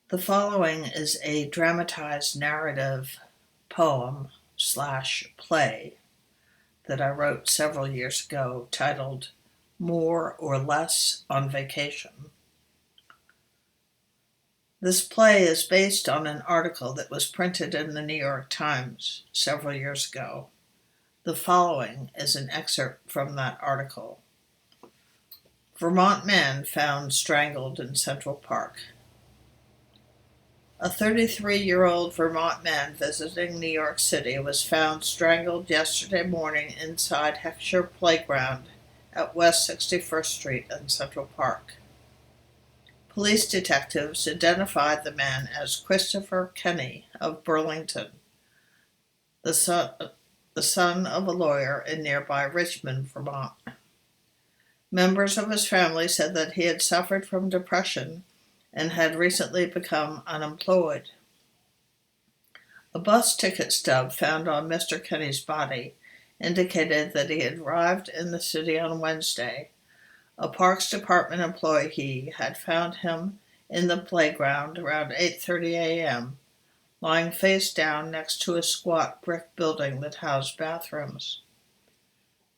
The following is a dramatized narrative poem/play that I wrote several years ago titled More or Less on Vacation. This play is based on an article that was printed in the New York Times several years ago. The following is an excerpt from that article. Vermont man found strangled in Central Park. A 33-year-old Vermont man visiting New York City was found strangled yesterday morning inside Heckscher Playground at West 61st Street in Central Park. Police detectives identified the man as Christopher Kenny of Burlington, the son of a lawyer in nearby Richmond, Vermont. Members of his family said that he had suffered from depression and had recently become unemployed. A bus ticket stub found on Mr. Kenny's body indicated that he had arrived in the city on Wednesday. A Parks Department employee had found him in the playground around 8:30 a.m., lying face down next to a squat brick building that housed bathrooms.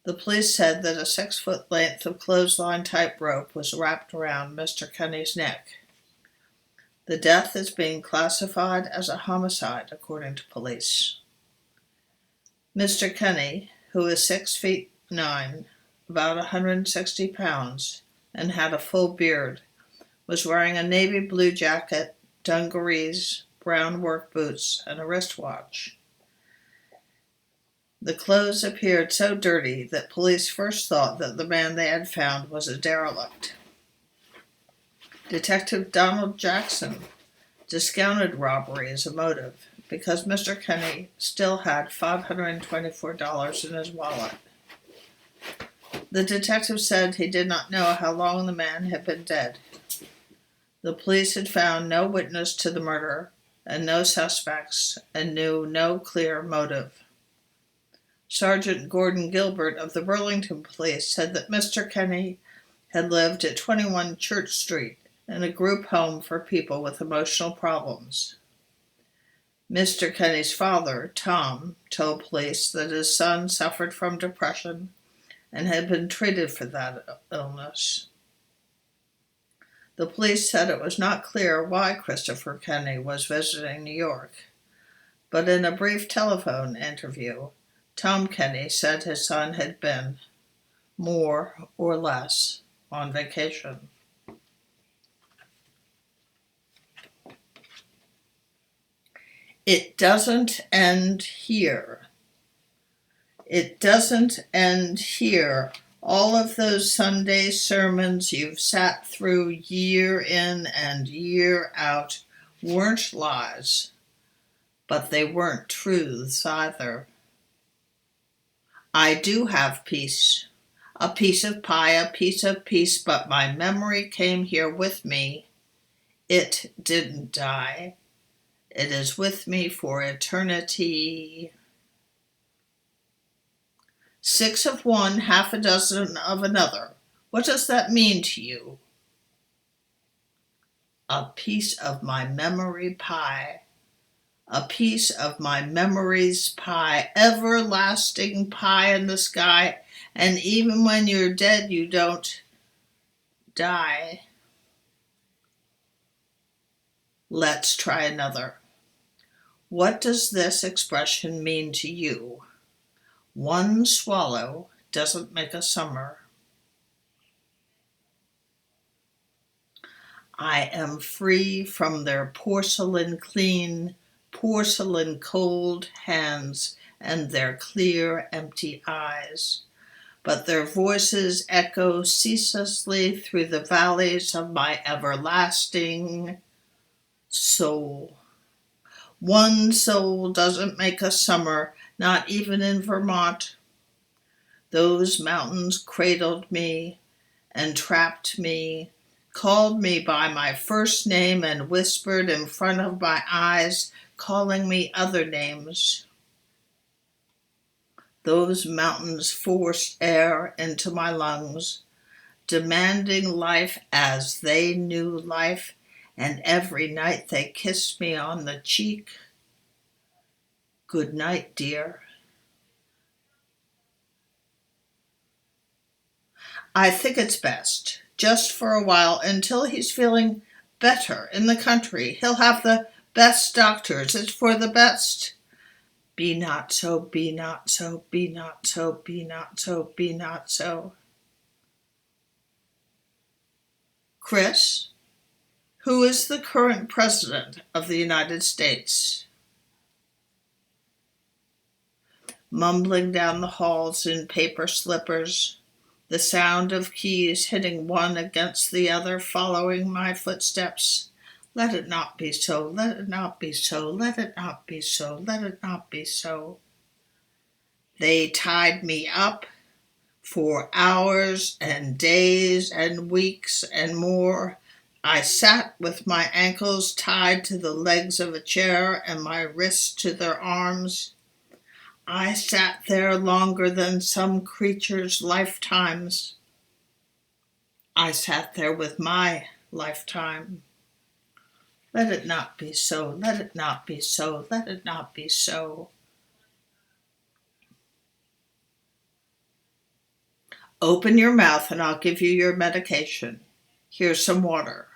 The police said that a 6-foot length of clothesline-type rope was wrapped around Mr. Kenny's neck. The death is being classified as a homicide, according to police. Mr. Kenny, who is 6'9", about 160 pounds, and had a full beard, was wearing a navy blue jacket, dungarees, brown work boots, and a wristwatch. The clothes appeared so dirty that police first thought that the man they had found was a derelict. Detective Donald Jackson discounted robbery as a motive because Mr. Kenny still had $524 in his wallet. The detective said he did not know how long the man had been dead. The police had found no witness to the murder and no suspects and knew no clear motive. Sergeant Gordon Gilbert of the Burlington Police said that Mr. Kenny had lived at 21 Church Street in a group home for people with emotional problems. Mr. Kenny's father, Tom, told police that his son suffered from depression and had been treated for that illness. The police said it was not clear why Christopher Kenny was visiting New York, but in a brief telephone interview, Tom Kenny said his son had been, more or less, on vacation. It doesn't end here. It doesn't end here. All of those Sunday sermons you've sat through year in and year out weren't lies, but they weren't truths either. I do have peace, a piece of pie, a piece of peace, but my memory came here with me. It didn't die. It is with me for eternity. 6 of one, half a dozen of another. What does that mean to you? A piece of my memory pie. A piece of my memory's pie. Everlasting pie in the sky. And even when you're dead, you don't die. Let's try another. What does this expression mean to you? One swallow doesn't make a summer. I am free from their porcelain clean, porcelain cold hands and their clear, empty eyes. But their voices echo ceaselessly through the valleys of my everlasting soul. One soul doesn't make a summer, not even in Vermont. Those mountains cradled me and trapped me, called me by my first name and whispered in front of my eyes, calling me other names. Those mountains forced air into my lungs, demanding life as they knew life, and every night they kissed me on the cheek. Good night, dear. I think it's best, just for a while, until he's feeling better in the country. He'll have the best doctors. It's for the best. Be not so, be not so, be not so, be not so, be not so. Chris, who is the current president of the United States? Mumbling down the halls in paper slippers, the sound of keys hitting one against the other, following my footsteps. Let it not be so, let it not be so, let it not be so, let it not be so. They tied me up for hours and days and weeks and more. I sat with my ankles tied to the legs of a chair and my wrists to their arms. I sat there longer than some creatures' lifetimes. I sat there with my lifetime. Let it not be so, let it not be so, let it not be so. Open your mouth and I'll give you your medication. Here's some water.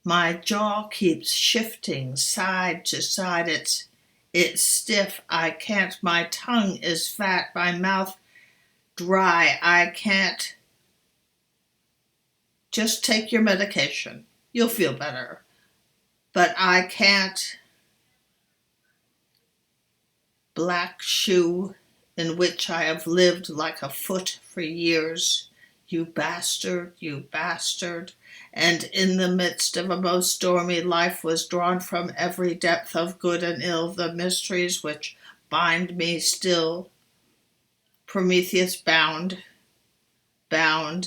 My jaw keeps shifting side to side. It's stiff. I can't. My tongue is fat. My mouth dry. I can't. Just take your medication. You'll feel better. But I can't. Black shoe in which I have lived like a foot for years. You bastard, you bastard. And in the midst of a most stormy life was drawn from every depth of good and ill the mysteries which bind me still. Prometheus bound, bounding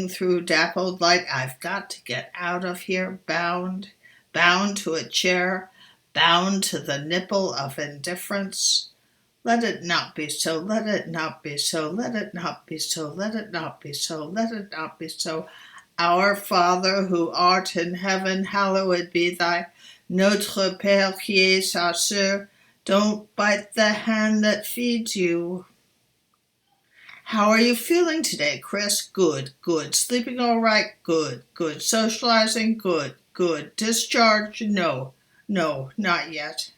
through dappled light. I've got to get out of here, bound to a chair, bound to the nipple of indifference. Let it not be so, let it not be so, let it not be so, let it not be so, let it not be so. Our Father, who art in heaven, hallowed be thy. Notre Père qui es aux cieux. Don't bite the hand that feeds you. How are you feeling today, Chris? Good. Sleeping all right? Good. Socializing? Good. Discharge? No, not yet.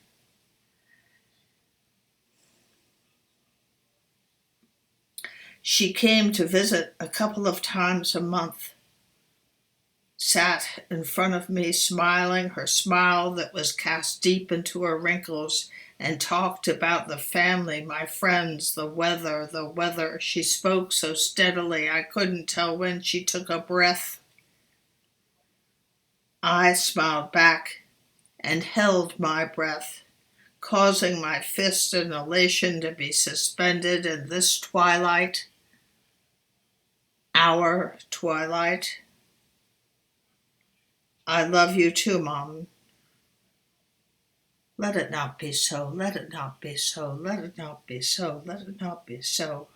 She came to visit a couple of times a month, sat in front of me smiling, her smile that was cast deep into her wrinkles, and talked about the family, my friends, the weather. She spoke so steadily I couldn't tell when she took a breath. I smiled back and held my breath, causing my fist in elation to be suspended in this twilight. Our twilight. I love you too, Mom. Let it not be so, let it not be so, let it not be so, let it not be so.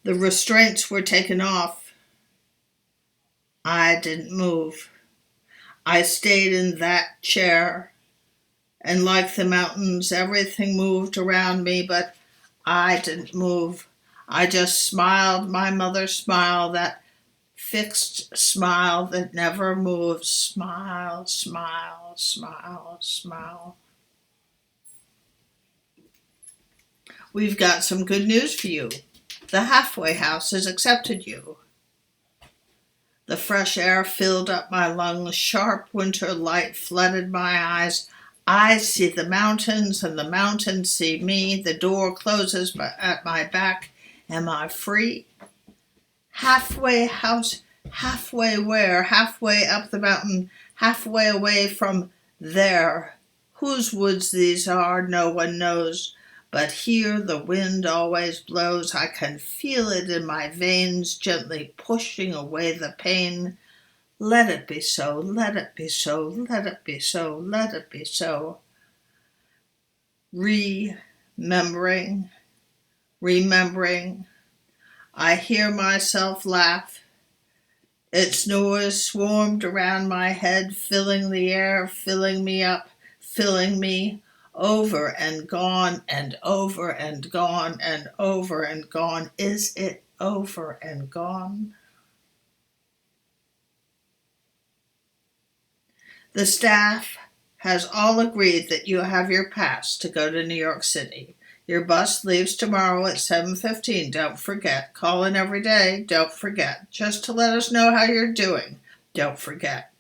The restraints were taken off. I didn't move. I stayed in that chair, and like the mountains, everything moved around me, but I didn't move. I just smiled my mother's smile, that fixed smile that never moves. Smile. We've got some good news for you. The halfway house has accepted you. The fresh air filled up my lungs. Sharp winter light flooded my eyes. I see the mountains and the mountains see me. The door closes at my back. Am I free? Halfway house, halfway where? Halfway up the mountain, halfway away from there. Whose woods these are, no one knows. But here the wind always blows. I can feel it in my veins, gently pushing away the pain. Let it be so, let it be so, let it be so, let it be so. Remembering remembering. I hear myself laugh. Its noise swarmed around my head, filling the air, filling me up, filling me over and gone and over and gone and over and gone. Is it over and gone? The staff has all agreed that you have your pass to go to New York City. Your bus leaves tomorrow at 7:15. Don't forget. Call in every day. Don't forget. Just to let us know how you're doing. Don't forget.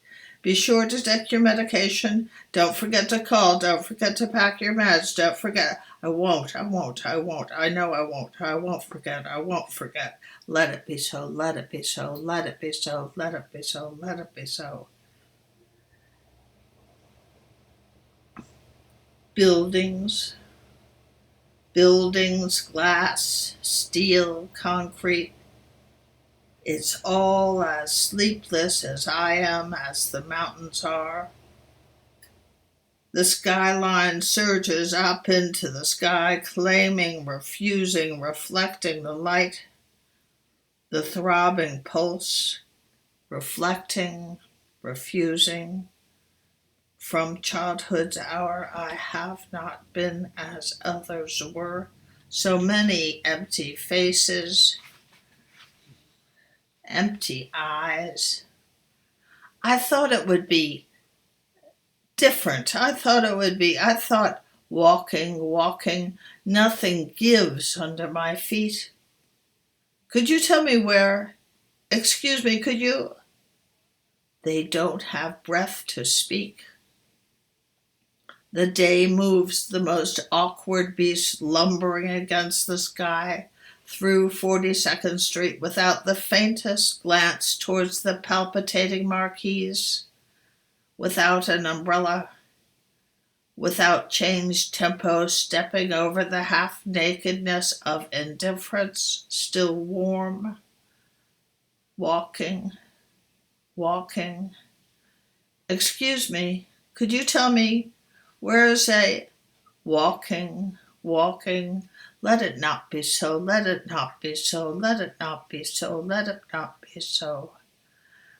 Be sure to take your medication. Don't forget to call. Don't forget to pack your meds. Don't forget. I won't. I know I won't forget. I won't forget. Let it be so. Let it be so. Let it be so. Let it be so. Let it be so. Buildings, glass, steel, concrete. It's all as sleepless as I am, as the mountains are. The skyline surges up into the sky, claiming, refusing, reflecting the light, the throbbing pulse, reflecting, refusing. From childhood's hour I have not been as others were. So many empty faces, empty eyes. I thought it would be different. I thought walking, nothing gives under my feet. Could you tell me where? Excuse me, could you? They don't have breath to speak. The day moves the most awkward beast lumbering against the sky through 42nd Street without the faintest glance towards the palpitating marquees, without an umbrella, without changed tempo, stepping over the half-nakedness of indifference, still warm, walking. Excuse me, could you tell me where is a walking? Let it not be so, let it not be so, let it not be so, let it not be so.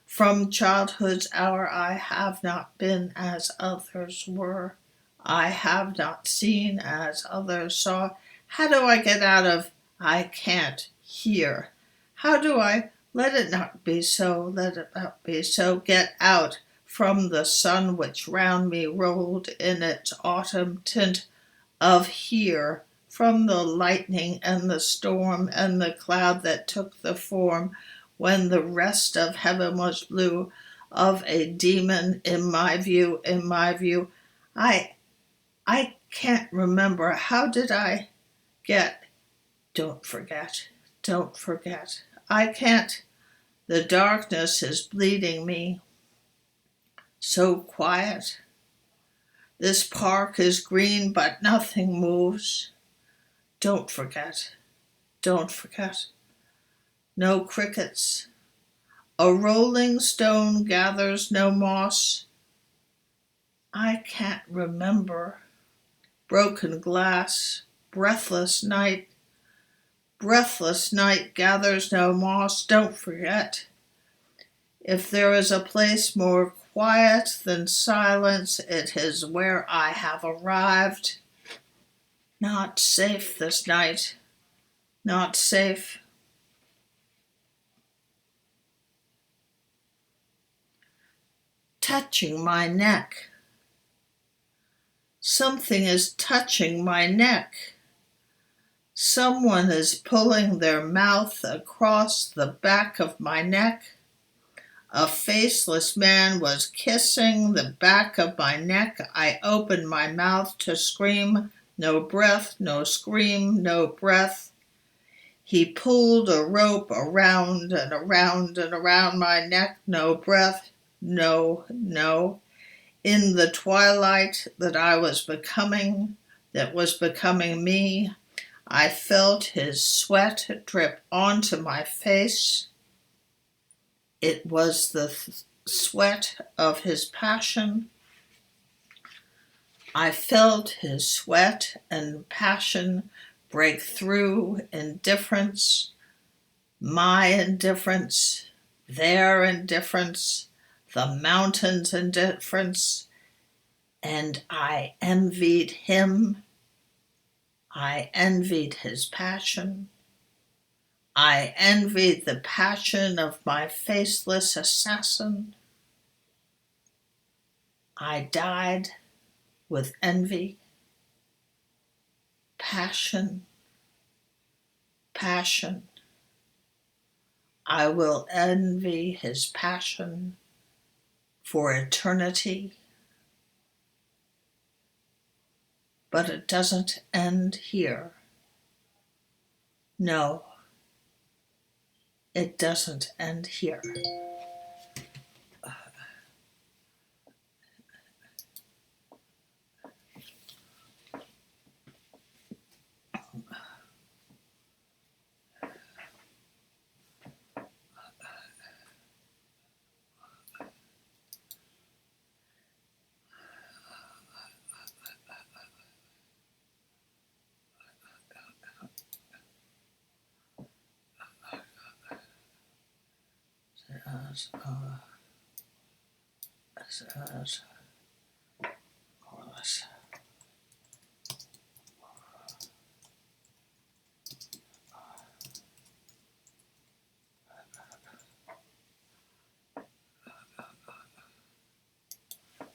From childhood's hour I have not been as others were. I have not seen as others saw. How do I get out of I can't hear? How do I let it not be so, let it not be so, get out from the sun which round me rolled in its autumn tint of here, from the lightning and the storm and the cloud that took the form, when the rest of heaven was blue, of a demon in my view. I can't remember. How did I get? Don't forget. I can't. The darkness is bleeding me. So quiet. This park is green, but nothing moves. Don't forget. No crickets. A rolling stone gathers no moss. I can't remember. Broken glass, breathless night gathers no moss. Don't forget. If there is a place more quiet than silence, it is where I have arrived. Not safe this night. Not safe. Touching my neck. Something is touching my neck. Someone is pulling their mouth across the back of my neck. A faceless man was kissing the back of my neck. I opened my mouth to scream. No breath, no scream, no breath. He pulled a rope around and around and around my neck. No breath, no. In the twilight that was becoming me, I felt his sweat drip onto my face. It was the sweat of his passion. I felt his sweat and passion break through indifference, my indifference, their indifference, the mountain's indifference, and I envied him. I envied his passion. I envied the passion of my faceless assassin. I died with envy, passion, passion. I will envy his passion for eternity. But it doesn't end here. No, it doesn't end here. As